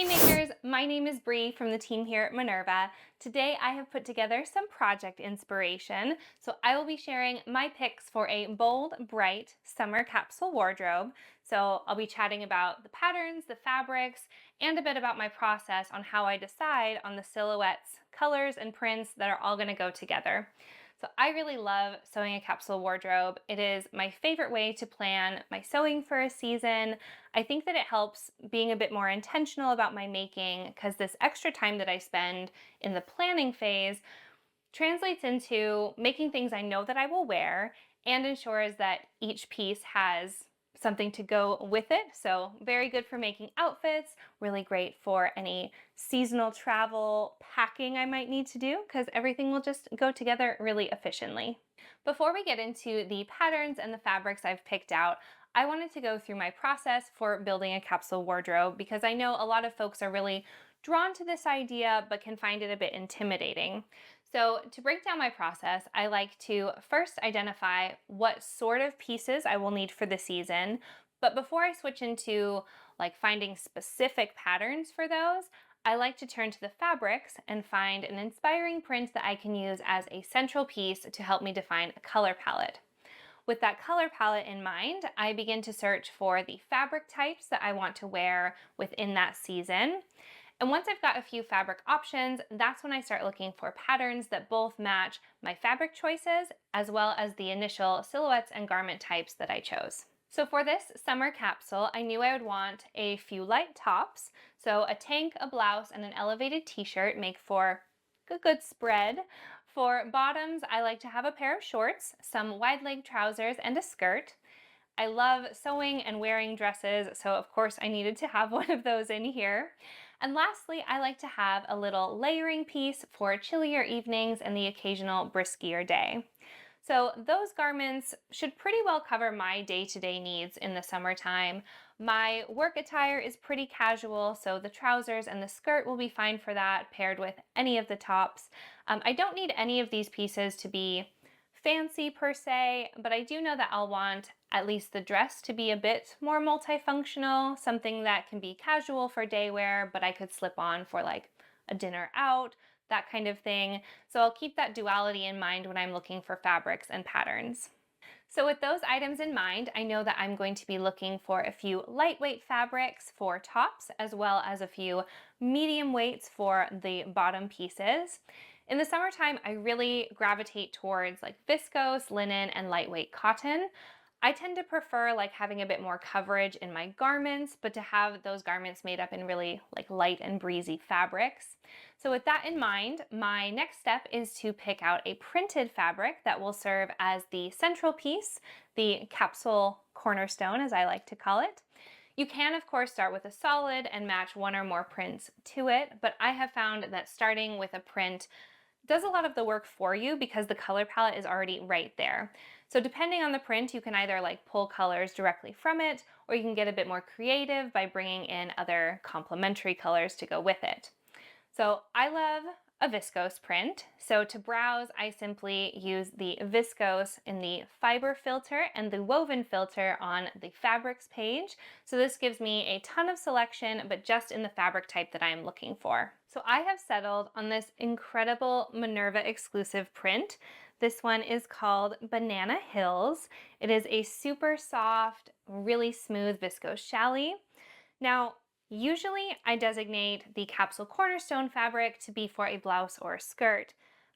Hey makers, my name is Bree from the team here at Minerva. Today I have put together some project inspiration, so I will be sharing my picks for a bold, bright summer capsule wardrobe. So I'll be chatting about the patterns, the fabrics, and a bit about my process on how I decide on the silhouettes, colors, and prints that are all going to go together. So I really love sewing a capsule wardrobe. It is my favorite way to plan my sewing for a season. I think that it helps being a bit more intentional about my making because this extra time that I spend in the planning phase translates into making things I know that I will wear and ensures that each piece has something to go with it. So very good for making outfits, really great for any seasonal travel packing I might need to do because everything will just go together really efficiently. Before we get into the patterns and the fabrics I've picked out, I wanted to go through my process for building a capsule wardrobe because I know a lot of folks are really drawn to this idea but can find it a bit intimidating. So to break down my process, I like to first identify what sort of pieces I will need for the season. But before I switch into like finding specific patterns for those, I like to turn to the fabrics and find an inspiring print that I can use as a central piece to help me define a color palette. With that color palette in mind, I begin to search for the fabric types that I want to wear within that season. And once I've got a few fabric options, that's when I start looking for patterns that both match my fabric choices as well as the initial silhouettes and garment types that I chose. So for this summer capsule, I knew I would want a few light tops. So a tank, a blouse, and an elevated t-shirt make for a good spread. For bottoms, I like to have a pair of shorts, some wide leg trousers, and a skirt. I love sewing and wearing dresses, so of course I needed to have one of those in here. And lastly, I like to have a little layering piece for chillier evenings and the occasional briskier day. So those garments should pretty well cover my day-to-day needs in the summertime. My work attire is pretty casual, so the trousers and the skirt will be fine for that, paired with any of the tops. I don't need any of these pieces to be fancy per se, but I do know that I'll want at least the dress to be a bit more multifunctional, something that can be casual for day wear, but I could slip on for like a dinner out, that kind of thing. So I'll keep that duality in mind when I'm looking for fabrics and patterns. So with those items in mind, I know that I'm going to be looking for a few lightweight fabrics for tops, as well as a few medium weights for the bottom pieces. In the summertime, I really gravitate towards like viscose, linen, and lightweight cotton. I tend to prefer like having a bit more coverage in my garments, but to have those garments made up in really like light and breezy fabrics. So with that in mind, my next step is to pick out a printed fabric that will serve as the central piece, the capsule cornerstone, as I like to call it. You can, of course, start with a solid and match one or more prints to it, but I have found that starting with a print does a lot of the work for you because the color palette is already right there. So depending on the print, you can either like pull colors directly from it, or you can get a bit more creative by bringing in other complementary colors to go with it. So I love a viscose print. So to browse, I simply use the viscose in the fiber filter and the woven filter on the fabrics page. So this gives me a ton of selection, but just in the fabric type that I am looking for. So I have settled on this incredible Minerva exclusive print. This one is called Banana Hills. It is a super soft, really smooth viscose challis. Now, usually I designate the capsule cornerstone fabric to be for a blouse or a skirt,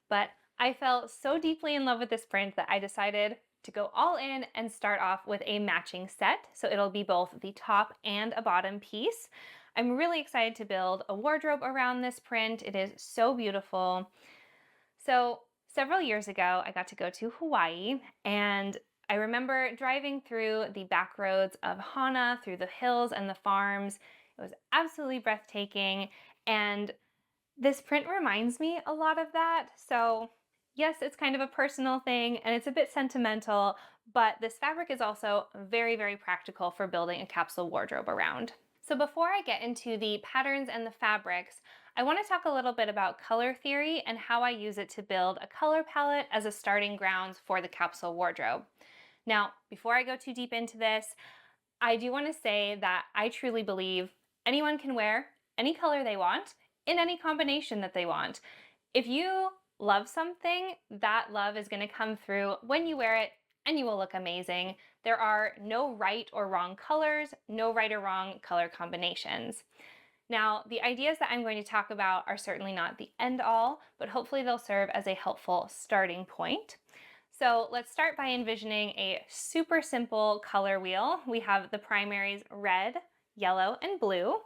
but I fell so deeply in love with this print that I decided to go all in and start off with a matching set. So it'll be both the top and a bottom piece. I'm really excited to build a wardrobe around this print. It is so beautiful. So several years ago, I got to go to Hawaii, and I remember driving through the back roads of Hana, through the hills and the farms. It was absolutely breathtaking, and this print reminds me a lot of that. So yes, it's kind of a personal thing and it's a bit sentimental, but this fabric is also very, very practical for building a capsule wardrobe around. So before I get into the patterns and the fabrics, I want to talk a little bit about color theory and how I use it to build a color palette as a starting grounds for the capsule wardrobe. Now, before I go too deep into this, I do want to say that I truly believe anyone can wear any color they want in any combination that they want. If you love something, that love is going to come through when you wear it and you will look amazing. There are no right or wrong colors, no right or wrong color combinations. Now, the ideas that I'm going to talk about are certainly not the end all, but hopefully they'll serve as a helpful starting point. So let's start by envisioning a super simple color wheel. We have the primaries red, yellow, and blue.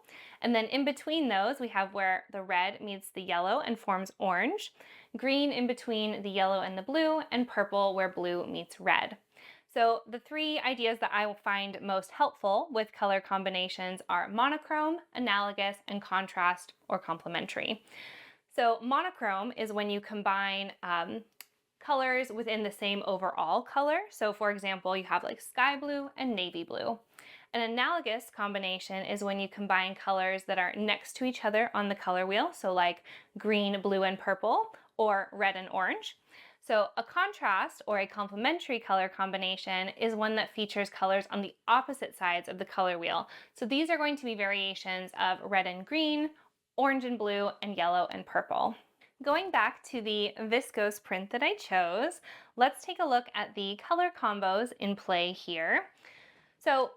And then in between those, we have where the red meets the yellow and forms orange, green in between the yellow and the blue, and purple where blue meets red. So the three ideas that I will find most helpful with color combinations are monochrome, analogous, and contrast or complementary. So monochrome is when you combine colors within the same overall color. So for example, you have like sky blue and navy blue. An analogous combination is when you combine colors that are next to each other on the color wheel, so like green, blue, and purple, or red and orange. So a contrast or a complementary color combination is one that features colors on the opposite sides of the color wheel. So these are going to be variations of red and green, orange and blue, and yellow and purple. Going back to the viscose print that I chose, let's take a look at the color combos in play here. So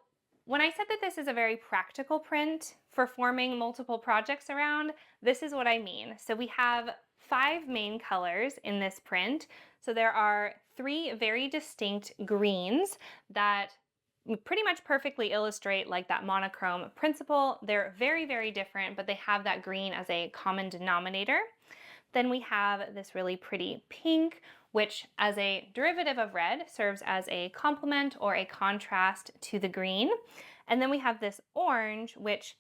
when I said that this is a very practical print for forming multiple projects around, this is what I mean. So we have 5 main colors in this print. So there are 3 very distinct greens that pretty much perfectly illustrate like that monochrome principle. They're very, very different, but they have that green as a common denominator. Then we have this really pretty pink, which as a derivative of red serves as a complement or a contrast to the green. And then we have this orange, which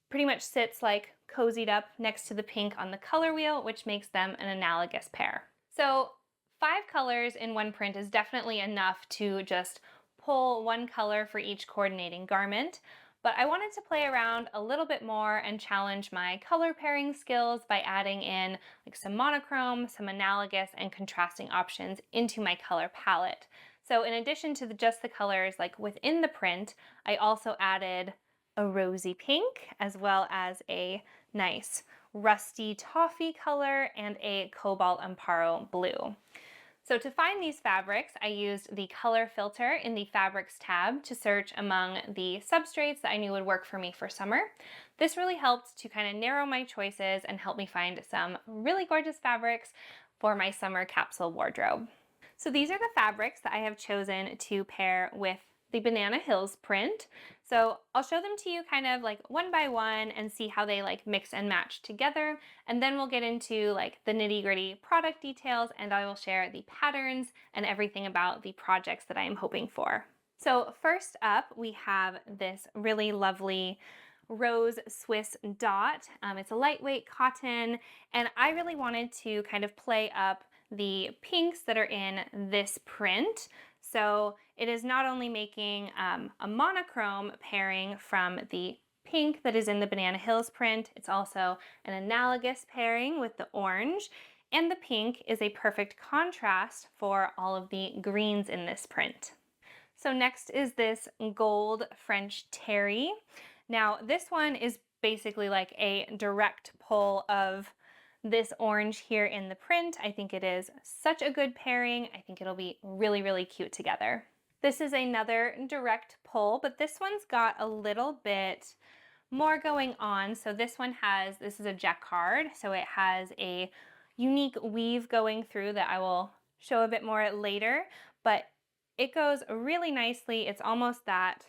pretty much sits like cozied up next to the pink on the color wheel, which makes them an analogous pair. So 5 colors in one print is definitely enough to just pull one color for each coordinating garment. But I wanted to play around a little bit more and challenge my color pairing skills by adding in like some monochrome, some analogous, and contrasting options into my color palette. So in addition to just the colors like within the print, I also added a rosy pink as well as a nice rusty toffee color and a cobalt amparo blue. So to find these fabrics, I used the color filter in the fabrics tab to search among the substrates that I knew would work for me for summer. This really helped to kind of narrow my choices and help me find some really gorgeous fabrics for my summer capsule wardrobe. So these are the fabrics that I have chosen to pair with the Banana Hills print. So I'll show them to you kind of like one by one and see how they like mix and match together. And then we'll get into like the nitty gritty product details and I will share the patterns and everything about the projects that I am hoping for. So first up, we have this really lovely rose Swiss dot. It's a lightweight cotton and I really wanted to kind of play up the pinks that are in this print. So it is not only making a monochrome pairing from the pink that is in the Banana Hills print, it's also an analogous pairing with the orange, and the pink is a perfect contrast for all of the greens in this print. So next is this gold French terry. Now this one is basically like a direct pull of this orange here in the print. I think it is such a good pairing. I think it'll be really, really cute together. This is another direct pull, but this one's got a little bit more going on. So this is a jacquard, so it has a unique weave going through that I will show a bit more later, but it goes really nicely. It's almost that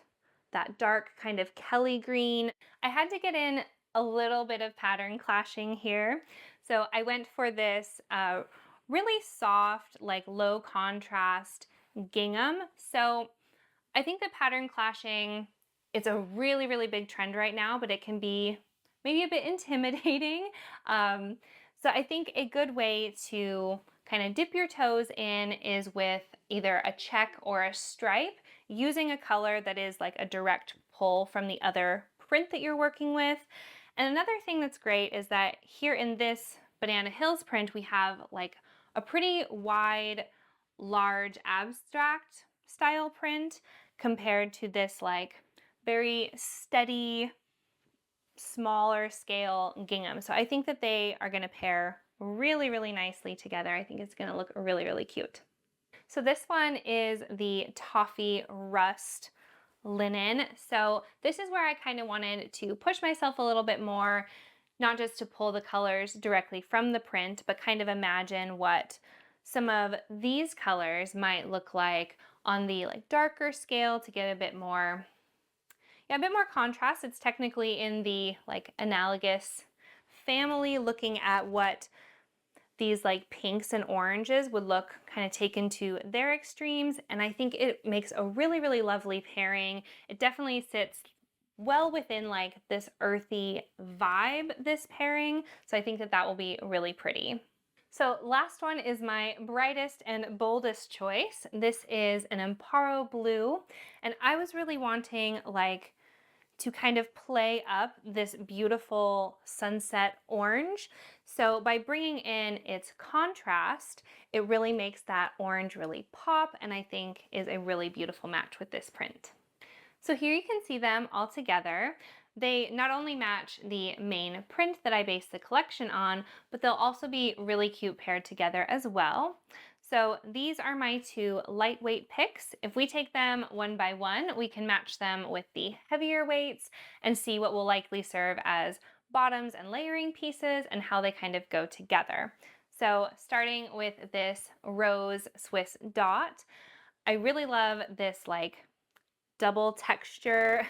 dark kind of Kelly green. I had to get in a little bit of pattern clashing here. So I went for this really soft, like low contrast gingham. So I think the pattern clashing, it's a really, really big trend right now, but it can be maybe a bit intimidating. So I think a good way to kind of dip your toes in is with either a check or a stripe using a color that is like a direct pull from the other print that you're working with. And another thing that's great is that here in this Banana Hills print, we have like a pretty wide, large abstract style print compared to this like very steady smaller scale gingham. So I think that they are going to pair really, really nicely together. I think it's going to look really, really cute. So this one is the Toffee Rust linen. So this is where I kind of wanted to push myself a little bit more, not just to pull the colors directly from the print, but kind of imagine what some of these colors might look like on the like darker scale to get a bit more, yeah, a bit more contrast. It's technically in the like analogous family, looking at what these like pinks and oranges would look kind of taken to their extremes. And I think it makes a really, really lovely pairing. It definitely sits well within like this earthy vibe, this pairing. So I think that that will be really pretty. So last one is my brightest and boldest choice. This is an Amparo blue, and I was really wanting like to kind of play up this beautiful sunset orange. So by bringing in its contrast, it really makes that orange really pop, and I think is a really beautiful match with this print. So here you can see them all together. They not only match the main print that I based the collection on, but they'll also be really cute paired together as well. So these are my two lightweight picks. If we take them one by one, we can match them with the heavier weights and see what will likely serve as bottoms and layering pieces and how they kind of go together. So starting with this rose Swiss dot, I really love this like double texture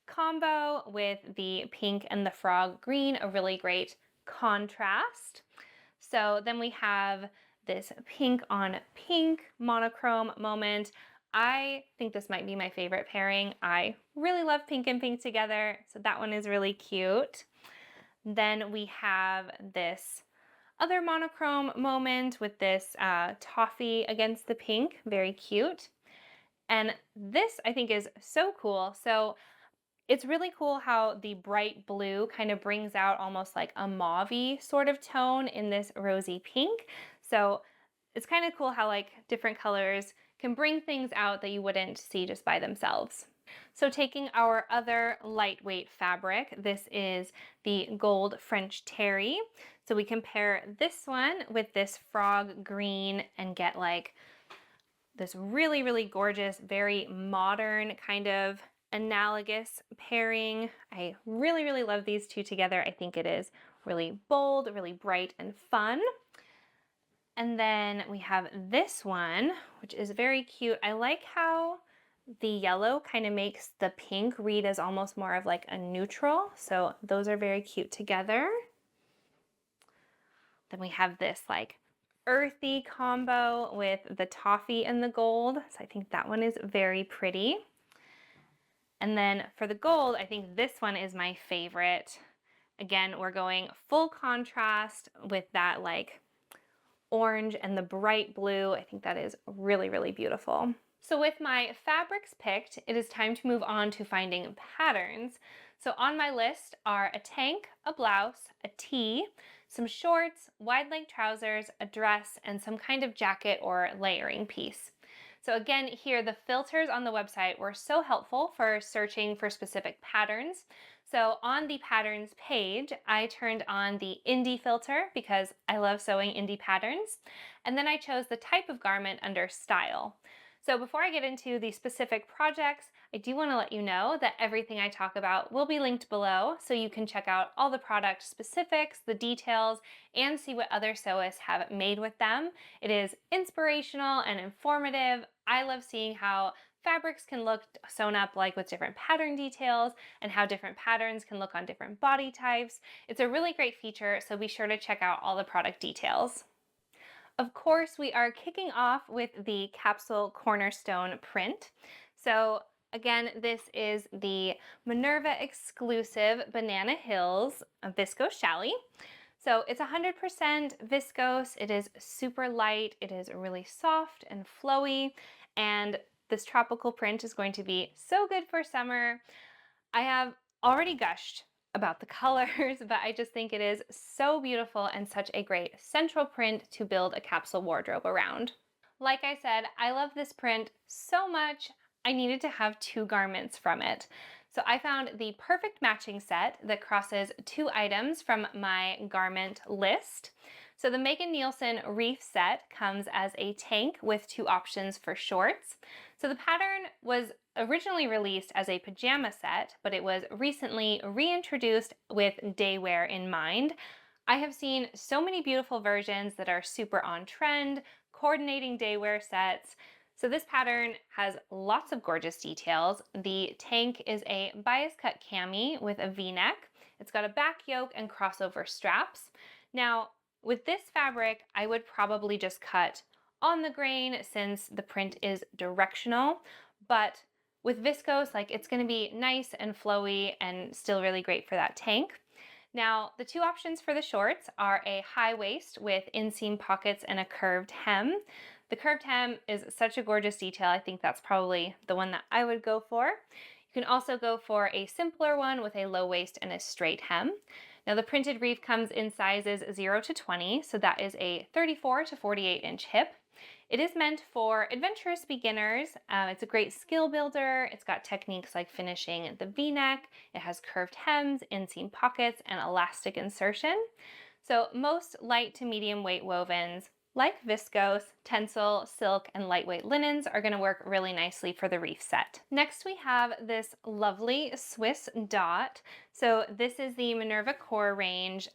combo with the pink and the frog green, a really great contrast. So then we have this pink on pink monochrome moment. I think this might be my favorite pairing. I really love pink and pink together, so that one is really cute. Then we have this other monochrome moment with this toffee against the pink, very cute. And this I think is so cool. So it's really cool how the bright blue kind of brings out almost like a mauve-y sort of tone in this rosy pink. So it's kind of cool how like different colors can bring things out that you wouldn't see just by themselves. So taking our other lightweight fabric, this is the gold French terry. So we can pair this one with this frog green and get like this really, really gorgeous, very modern kind of analogous pairing. I really, really love these two together. I think it is really bold, really bright and fun. And then we have this one, which is very cute. I like how the yellow kind of makes the pink read as almost more of like a neutral. So those are very cute together. Then we have this like earthy combo with the toffee and the gold. So I think that one is very pretty. And then for the gold, I think this one is my favorite. Again, we're going full contrast with that like orange and the bright blue. I think that is really, really beautiful. So with my fabrics picked, it is time to move on to finding patterns. So on my list are a tank, a blouse, a tee, some shorts, wide leg trousers, a dress, and some kind of jacket or layering piece. So again, here the filters on the website were so helpful for searching for specific patterns. So on the patterns page, I turned on the indie filter because I love sewing indie patterns. And then I chose the type of garment under style. So before I get into the specific projects, I do want to let you know that everything I talk about will be linked below, so you can check out all the product specifics, the details, and see what other sewists have made with them. It is inspirational and informative. I love seeing how fabrics can look sewn up like with different pattern details and how different patterns can look on different body types. It's a really great feature, so be sure to check out all the product details. Of course, we are kicking off with the Capsule Cornerstone print. So again, this is the Minerva exclusive Banana Hills viscose challis. So it's 100% viscose. It is super light. It is really soft and flowy. And this tropical print is going to be so good for summer. I have already gushed about the colors, but I just think it is so beautiful and such a great central print to build a capsule wardrobe around. Like I said, I love this print so much, I needed to have two garments from it. So I found the perfect matching set that crosses two items from my garment list. So the Megan Nielsen Reef set comes as a tank with two options for shorts. So the pattern was originally released as a pajama set, but it was recently reintroduced with day wear in mind. I have seen so many beautiful versions that are super on trend, coordinating day wear sets. So this pattern has lots of gorgeous details. The tank is a bias cut cami with a V-neck. It's got a back yoke and crossover straps. Now, with this fabric, I would probably just cut on the grain since the print is directional, but with viscose, like it's gonna be nice and flowy and still really great for that tank. Now, the two options for the shorts are a high waist with inseam pockets and a curved hem. The curved hem is such a gorgeous detail. I think that's probably the one that I would go for. You can also go for a simpler one with a low waist and a straight hem. Now, the printed reef comes in sizes 0 to 20, so that is a 34 to 48 inch hip. It is meant for adventurous beginners. It's a great skill builder. It's got techniques like finishing the V-neck. It has curved hems, inseam pockets, and elastic insertion. So most light to medium weight wovens like viscose, tencel, silk, and lightweight linens are going to work really nicely for the reef set. Next we have this lovely Swiss dot. So this is the Minerva Core range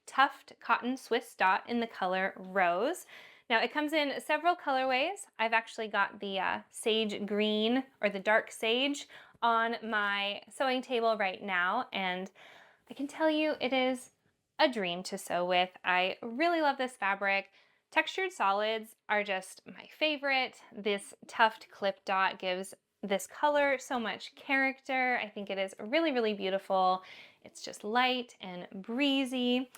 Tuft Cotton Swiss dot in the color Rose. Now it comes in several colorways. I've actually got the sage green or the dark sage on my sewing table right now, and I can tell you it is a dream to sew with. I really love this fabric. Textured solids are just my favorite. This tuft clip dot gives this color so much character. I think it is really, really beautiful. It's just light and breezy.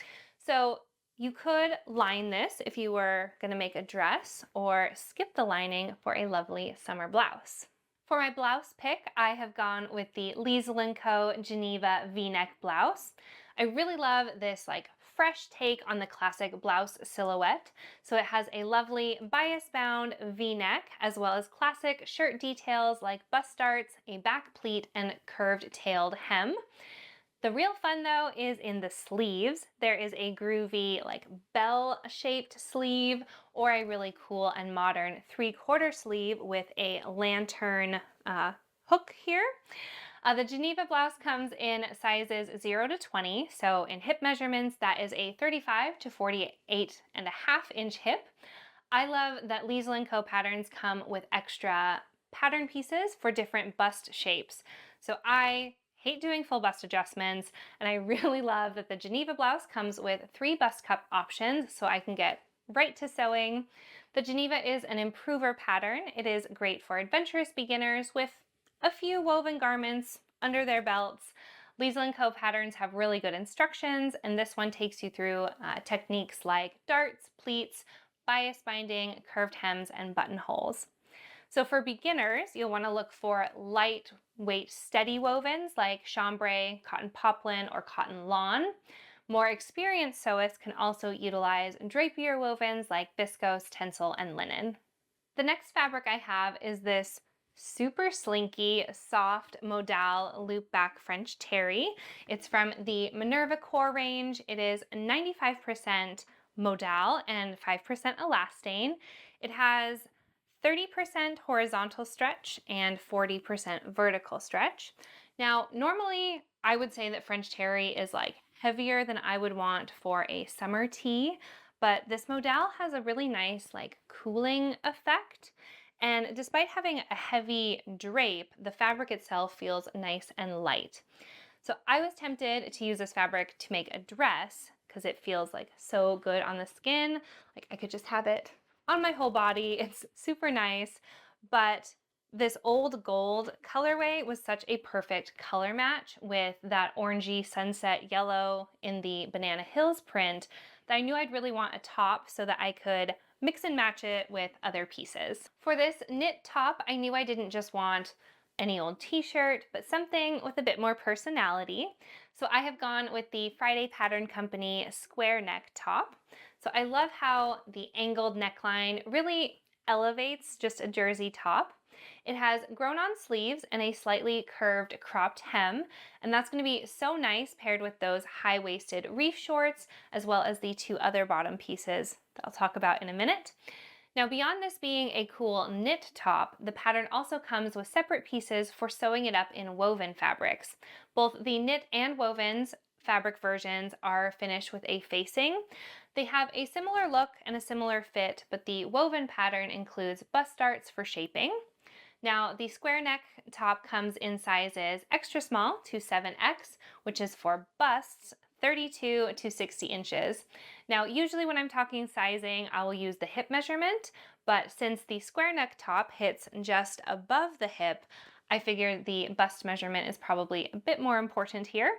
So you could line this if you were going to make a dress or skip the lining for a lovely summer blouse. For my blouse pick, I have gone with the Liesl & Co. Geneva V-neck blouse. I really love this like fresh take on the classic blouse silhouette. So it has a lovely bias bound V-neck as well as classic shirt details like bust darts, a back pleat, and curved tailed hem. The real fun though is in the sleeves. There is a groovy like bell-shaped sleeve or a really cool and modern 3/4 sleeve with a lantern hook here. The Geneva blouse comes in sizes 0 to 20. So in hip measurements, that is a 35 to 48.5 inch hip. I love that Liesl & Co. patterns come with extra pattern pieces for different bust shapes. So I hate doing full bust adjustments, and I really love that the Geneva blouse comes with 3 bust cup options so I can get right to sewing. The Geneva is an improver pattern. It is great for adventurous beginners with a few woven garments under their belts. Liesl & Co. patterns have really good instructions, and this one takes you through techniques like darts, pleats, bias binding, curved hems, and buttonholes. So for beginners, you'll want to look for lightweight steady wovens like chambray, cotton poplin, or cotton lawn. More experienced sewists can also utilize drapier wovens like viscose, tencel, and linen. The next fabric I have is this super slinky, soft modal loop back French terry. It's from the Minerva Core range. It is 95% modal and 5% elastane. It has 30% horizontal stretch and 40% vertical stretch. Now, normally I would say that French terry is like heavier than I would want for a summer tee, but this modal has a really nice like cooling effect. And despite having a heavy drape, the fabric itself feels nice and light. So I was tempted to use this fabric to make a dress because it feels like so good on the skin. Like I could just have it on my whole body. It's super nice, but this old gold colorway was such a perfect color match with that orangey sunset yellow in the Banana Hills print that I knew I'd really want a top so that I could mix and match it with other pieces. For this knit top, I knew I didn't just want any old t-shirt, but something with a bit more personality. So I have gone with the Friday Pattern Company square neck top. So I love how the angled neckline really elevates just a jersey top. It has grown-on sleeves and a slightly curved cropped hem, and that's going to be so nice paired with those high-waisted reef shorts, as well as the two other bottom pieces that I'll talk about in a minute. Now, beyond this being a cool knit top, the pattern also comes with separate pieces for sewing it up in woven fabrics. Both the knit and wovens fabric versions are finished with a facing. They have a similar look and a similar fit, but the woven pattern includes bust darts for shaping. Now, the square neck top comes in sizes extra small to 7X, which is for busts, 32 to 60 inches. Now, usually when I'm talking sizing, I will use the hip measurement, but since the square neck top hits just above the hip, I figure the bust measurement is probably a bit more important here.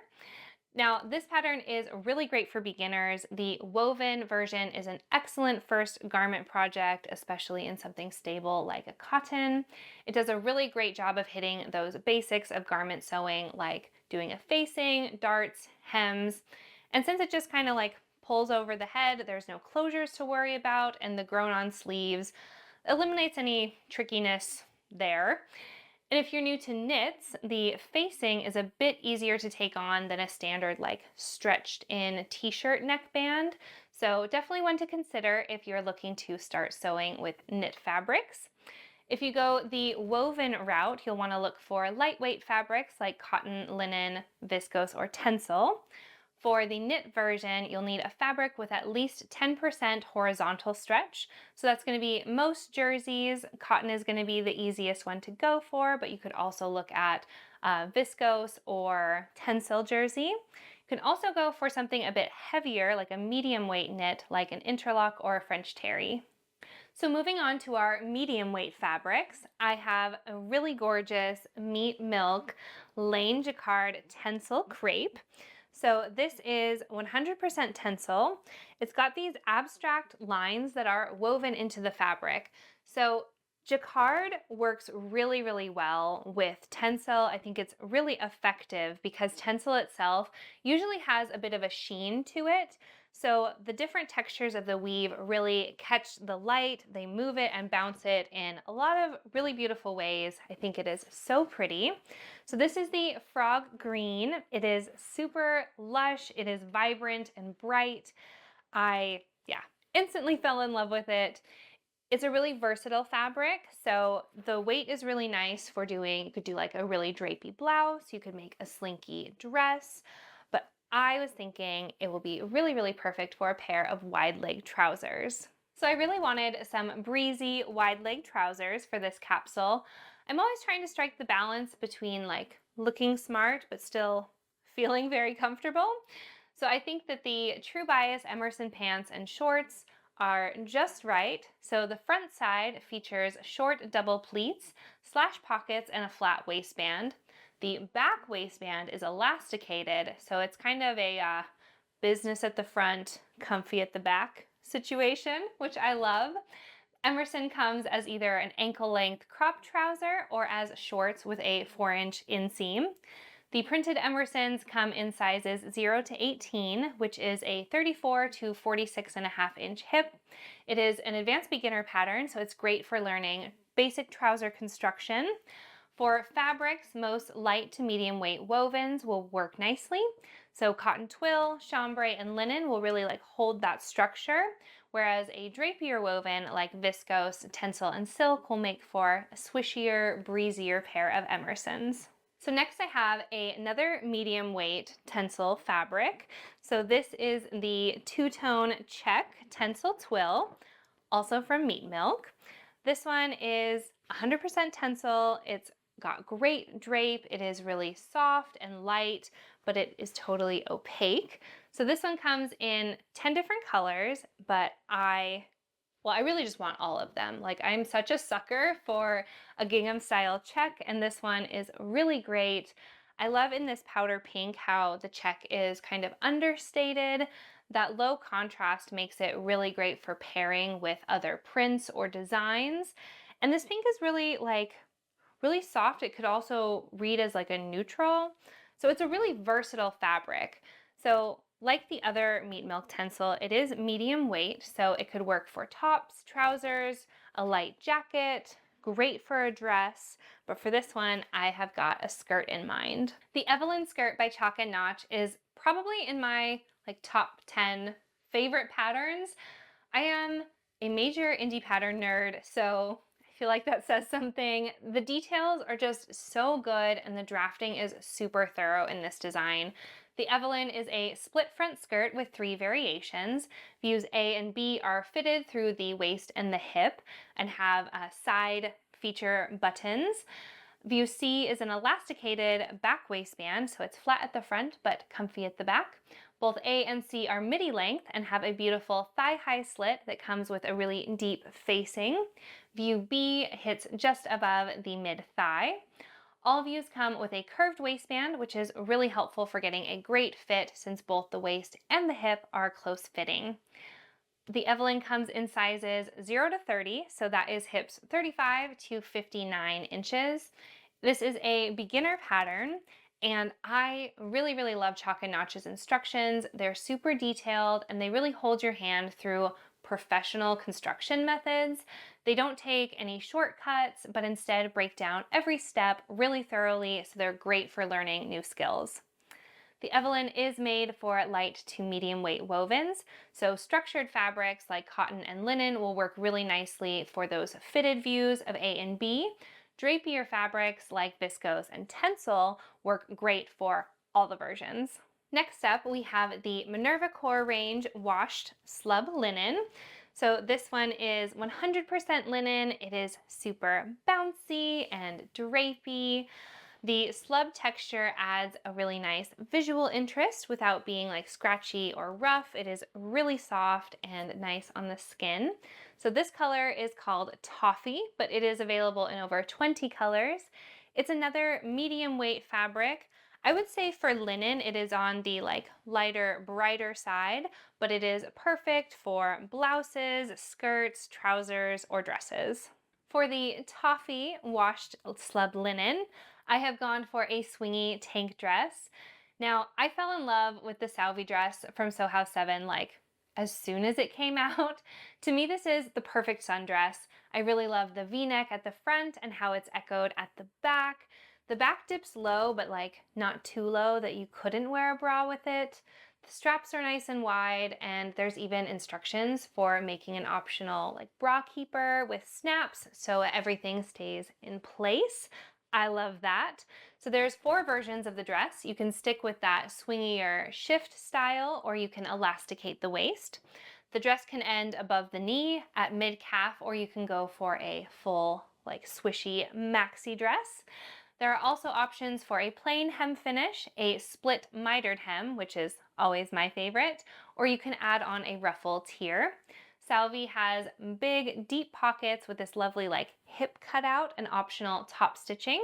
Now, this pattern is really great for beginners. The woven version is an excellent first garment project, especially in something stable like a cotton. It does a really great job of hitting those basics of garment sewing, like doing a facing, darts, hems. And since it just kind of like pulls over the head, there's no closures to worry about, and the grown-on sleeves eliminates any trickiness there. And if you're new to knits, the facing is a bit easier to take on than a standard like stretched in t-shirt neckband. So definitely one to consider if you're looking to start sewing with knit fabrics. If you go the woven route, you'll want to look for lightweight fabrics like cotton, linen, viscose, or tencel. For the knit version, you'll need a fabric with at least 10% horizontal stretch. So that's going to be most jerseys. Cotton is going to be the easiest one to go for, but you could also look at viscose or tencel jersey. You can also go for something a bit heavier, like a medium weight knit, like an interlock or a French terry. So moving on to our medium weight fabrics, I have a really gorgeous Meet Milk Laine Jacquard Tencel Crepe. So this is 100% tencel. It's got these abstract lines that are woven into the fabric. So Jacquard works really, really well with tencel. I think it's really effective because tencel itself usually has a bit of a sheen to it. So the different textures of the weave really catch the light, they move it and bounce it in a lot of really beautiful ways. I think it is so pretty. So this is the frog green. It is super lush, it is vibrant and bright. I instantly fell in love with it. It's a really versatile fabric, so the weight is really nice for doing, you could do like a really drapey blouse, you could make a slinky dress, but I was thinking it will be really, really perfect for a pair of wide leg trousers. So I really wanted some breezy wide leg trousers for this capsule. I'm always trying to strike the balance between like looking smart but still feeling very comfortable. So I think that the True Bias Emerson pants and shorts are just right. So the front side features short double pleats, slash pockets, and a flat waistband. The back waistband is elasticated, so it's kind of a business at the front, comfy at the back situation, which I love. Emerson comes as either an ankle-length crop trouser or as shorts with a 4-inch inseam. The printed Emersons come in sizes 0 to 18, which is a 34 to 46.5-inch hip. It is an advanced beginner pattern, so it's great for learning basic trouser construction. For fabrics, most light to medium weight wovens will work nicely. So cotton twill, chambray, and linen will really like hold that structure, whereas a drapier woven like viscose, tencel, and silk will make for a swishier, breezier pair of Emersons. So next I have another medium weight tencel fabric. So this is the two-tone check tencel twill, also from Meet Milk. This one is 100% tencel. It's got great drape. It is really soft and light, but it is totally opaque. So this one comes in 10 different colors, but I really just want all of them. Like, I'm such a sucker for a gingham style check, and this one is really great. I love in this powder pink how the check is kind of understated. That low contrast makes it really great for pairing with other prints or designs. And this pink is really really soft. It could also read as like a neutral. So it's a really versatile fabric. So like the other Meet Milk Tencel, it is medium weight, so it could work for tops, trousers, a light jacket, great for a dress, but for this one, I have got a skirt in mind. The Evelyn skirt by Chalk and Notch is probably in my top 10 favorite patterns. I am a major indie pattern nerd, so I feel like that says something. The details are just so good and the drafting is super thorough in this design. The Evelyn is a split front skirt with 3 variations. Views A and B are fitted through the waist and the hip and have side feature buttons. View C is an elasticated back waistband, so it's flat at the front but comfy at the back. Both A and C are midi length and have a beautiful thigh-high slit that comes with a really deep facing. View B hits just above the mid-thigh. All views come with a curved waistband, which is really helpful for getting a great fit since both the waist and the hip are close fitting. The Evelyn comes in sizes 0 to 30, so that is hips 35 to 59 inches. This is a beginner pattern, and I really love Chalk and Notch's instructions. They're super detailed and they really hold your hand through professional construction methods. They don't take any shortcuts, but instead break down every step really thoroughly, so they're great for learning new skills. The Evelyn is made for light to medium weight wovens, so structured fabrics like cotton and linen will work really nicely for those fitted views of A and B. Drapier fabrics like viscose and tencel work great for all the versions. Next up, we have the Minerva Core range washed slub linen. So this one is 100% linen. It is super bouncy and drapey. The slub texture adds a really nice visual interest without being scratchy or rough. It is really soft and nice on the skin. So this color is called Toffee, but it is available in over 20 colors. It's another medium weight fabric. I would say for linen, it is on the lighter, brighter side, but it is perfect for blouses, skirts, trousers, or dresses. For the Toffee washed slub linen, I have gone for a swingy tank dress. Now, I fell in love with the Salvy dress from Sew House 7 as soon as it came out. To me, this is the perfect sundress. I really love the V-neck at the front and how it's echoed at the back. The back dips low, but not too low that you couldn't wear a bra with it. The straps are nice and wide, and there's even instructions for making an optional bra keeper with snaps so everything stays in place. I love that. So there's 4 versions of the dress. You can stick with that swingier shift style, or you can elasticate the waist. The dress can end above the knee at mid-calf, or you can go for a full swishy maxi dress. There are also options for a plain hem finish, a split mitered hem, which is always my favorite, or you can add on a ruffle tier. Salvy has big, deep pockets with this lovely hip cutout and optional top stitching.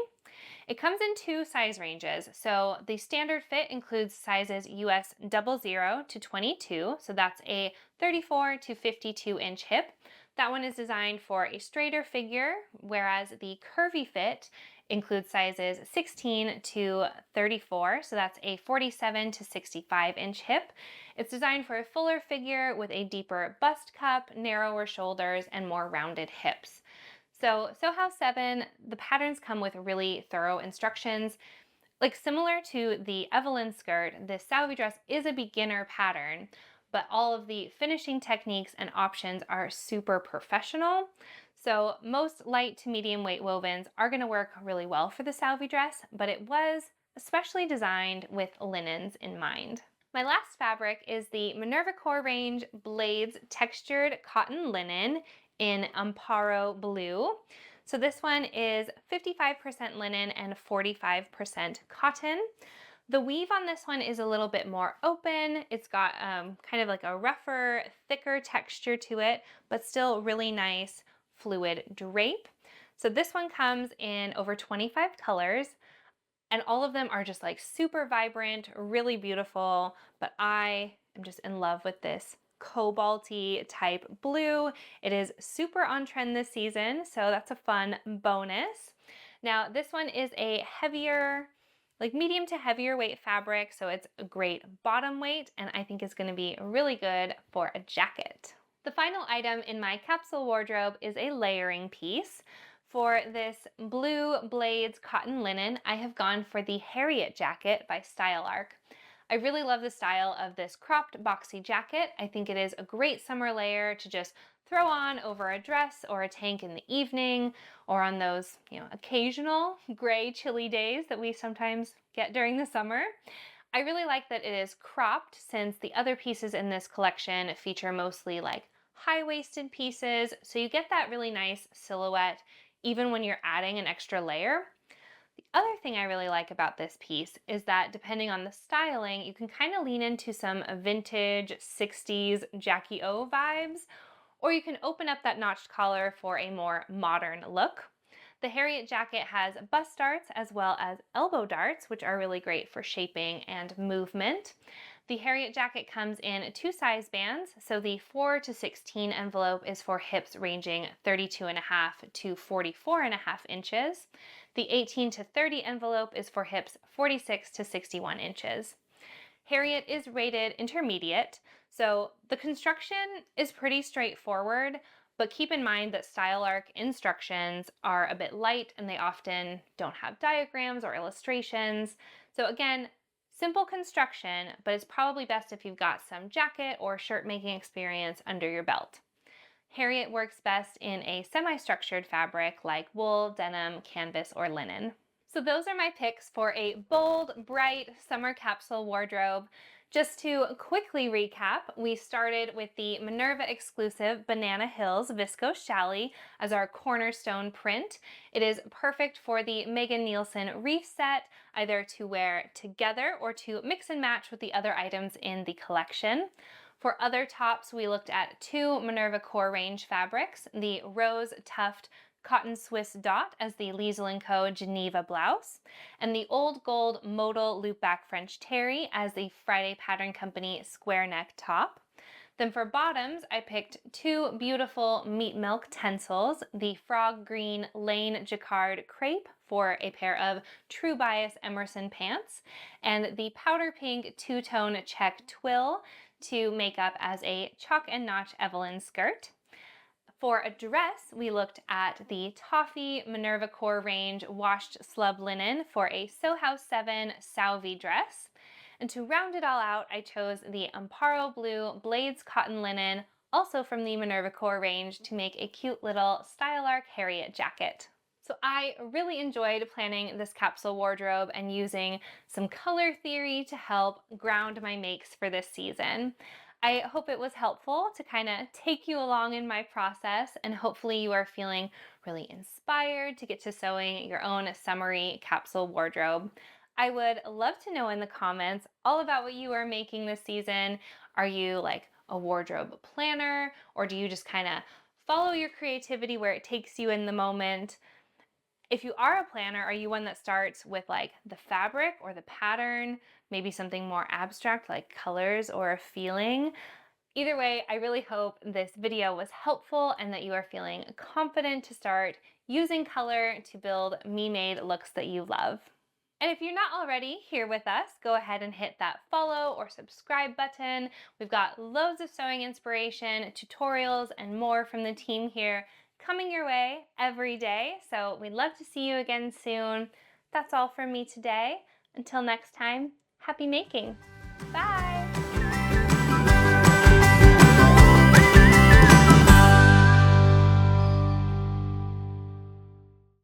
It comes in 2 size ranges. So the standard fit includes sizes US 00 to 22. So that's a 34 to 52 inch hip. That one is designed for a straighter figure, whereas the curvy fit includes sizes 16 to 34, so that's a 47 to 65 inch hip. It's designed for a fuller figure with a deeper bust cup, narrower shoulders, and more rounded hips. So Sew House 7, the patterns come with really thorough instructions. Similar to the Evelyn skirt, this Salvy dress is a beginner pattern, but all of the finishing techniques and options are super professional. So most light to medium weight wovens are going to work really well for the Salvy dress, but it was especially designed with linens in mind. My last fabric is the Minerva Core range Blades textured cotton linen in Amparo blue. So this one is 55% linen and 45% cotton. The weave on this one is a little bit more open. It's got kind of a rougher, thicker texture to it, but still really nice fluid drape. So this one comes in over 25 colors, and all of them are just super vibrant, really beautiful, but I am just in love with this cobalty type blue. It is super on trend this season, so that's a fun bonus. Now this one is a heavier, medium to heavier weight fabric, so it's a great bottom weight, and I think is going to be really good for a jacket. The final item in my capsule wardrobe is a layering piece. For this blue blades cotton linen, I have gone for the Harriet jacket by Style Arc. I really love the style of this cropped boxy jacket. I think it is a great summer layer to just throw on over a dress or a tank in the evening, or on those, occasional gray chilly days that we sometimes get during the summer. I really like that it is cropped, since the other pieces in this collection feature mostly like high-waisted pieces, so you get that really nice silhouette even when you're adding an extra layer. The other thing I really like about this piece is that depending on the styling, you can kind of lean into some vintage 60s Jackie O vibes, or you can open up that notched collar for a more modern look. The Harriet jacket has bust darts as well as elbow darts, which are really great for shaping and movement. The Harriet jacket comes in two size bands, so the 4 to 16 envelope is for hips ranging 32.5 to 44.5 inches. The 18 to 30 envelope is for hips 46 to 61 inches. Harriet is rated intermediate, so the construction is pretty straightforward, but keep in mind that Style Arc instructions are a bit light and they often don't have diagrams or illustrations. So again, simple construction, but it's probably best if you've got some jacket or shirt making experience under your belt. Harriet works best in a semi-structured fabric like wool, denim, canvas, or linen. So those are my picks for a bold, bright summer capsule wardrobe. Just to quickly recap, we started with the Minerva exclusive Banana Hills Viscose Challis as our cornerstone print. It is perfect for the Megan Nielsen Reef set, either to wear together or to mix and match with the other items in the collection. For other tops, we looked at two Minerva Core range fabrics, the Rose Tuft Cotton Swiss Dot as the Liesl & Co. Geneva blouse, and the Old Gold Modal Loopback French Terry as the Friday Pattern Company square neck top. Then for bottoms, I picked two beautiful Meat Milk Tencels, the Frog Green Lane Jacquard Crepe for a pair of True Bias Emerson pants, and the Powder Pink Two-Tone Check Twill to make up as a Chalk and Notch Evelyn skirt. For a dress, we looked at the Toffee Minerva Core range washed slub linen for a Sew House 7 Salvi dress. And to round it all out, I chose the Amparo Blue Blades cotton linen, also from the Minerva Core range, to make a cute little Style Arc Harriet jacket. So I really enjoyed planning this capsule wardrobe and using some color theory to help ground my makes for this season. I hope it was helpful to kind of take you along in my process, and hopefully you are feeling really inspired to get to sewing your own summery capsule wardrobe. I would love to know in the comments all about what you are making this season. Are you like a wardrobe planner, or do you just kind of follow your creativity where it takes you in the moment? If you are a planner, are you one that starts with like the fabric or the pattern, maybe something more abstract like colors or a feeling? Either way, I really hope this video was helpful and that you are feeling confident to start using color to build me-made looks that you love. And if you're not already here with us, go ahead and hit that follow or subscribe button. We've got loads of sewing inspiration, tutorials, and more from the team here coming your way every day. So we'd love to see you again soon. That's all from me today. Until next time, happy making. Bye.